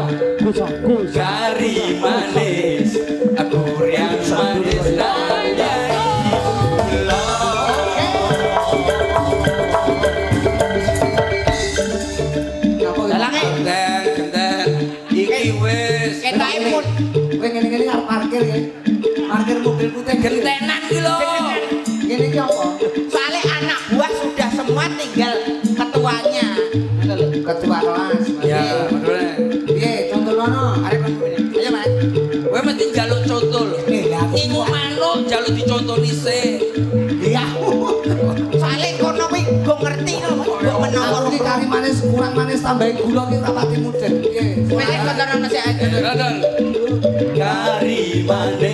Kari manis, aku yang manis raya. Iki wis ketake pun kowe ngene-ngene arep parkir ya. Parkir mobil putih gentenan iki lho. Ngene iki apa? soalnya anak buah sudah semua tinggal ketuanya Ketua kelas. Ya, bener. Piye contohno? Arep ngene. Ayo, Mas. Kowe mesti njaluk conto lho. Ingu manuk njaluk dicontoni sik. Iya. soalnya kono kuwi go ngerti lho mbok menawa Iki kari manis kurang manis tambahin gula ki rapati mudeng. Piye? wis koncono sik aja Dodol. Kari manis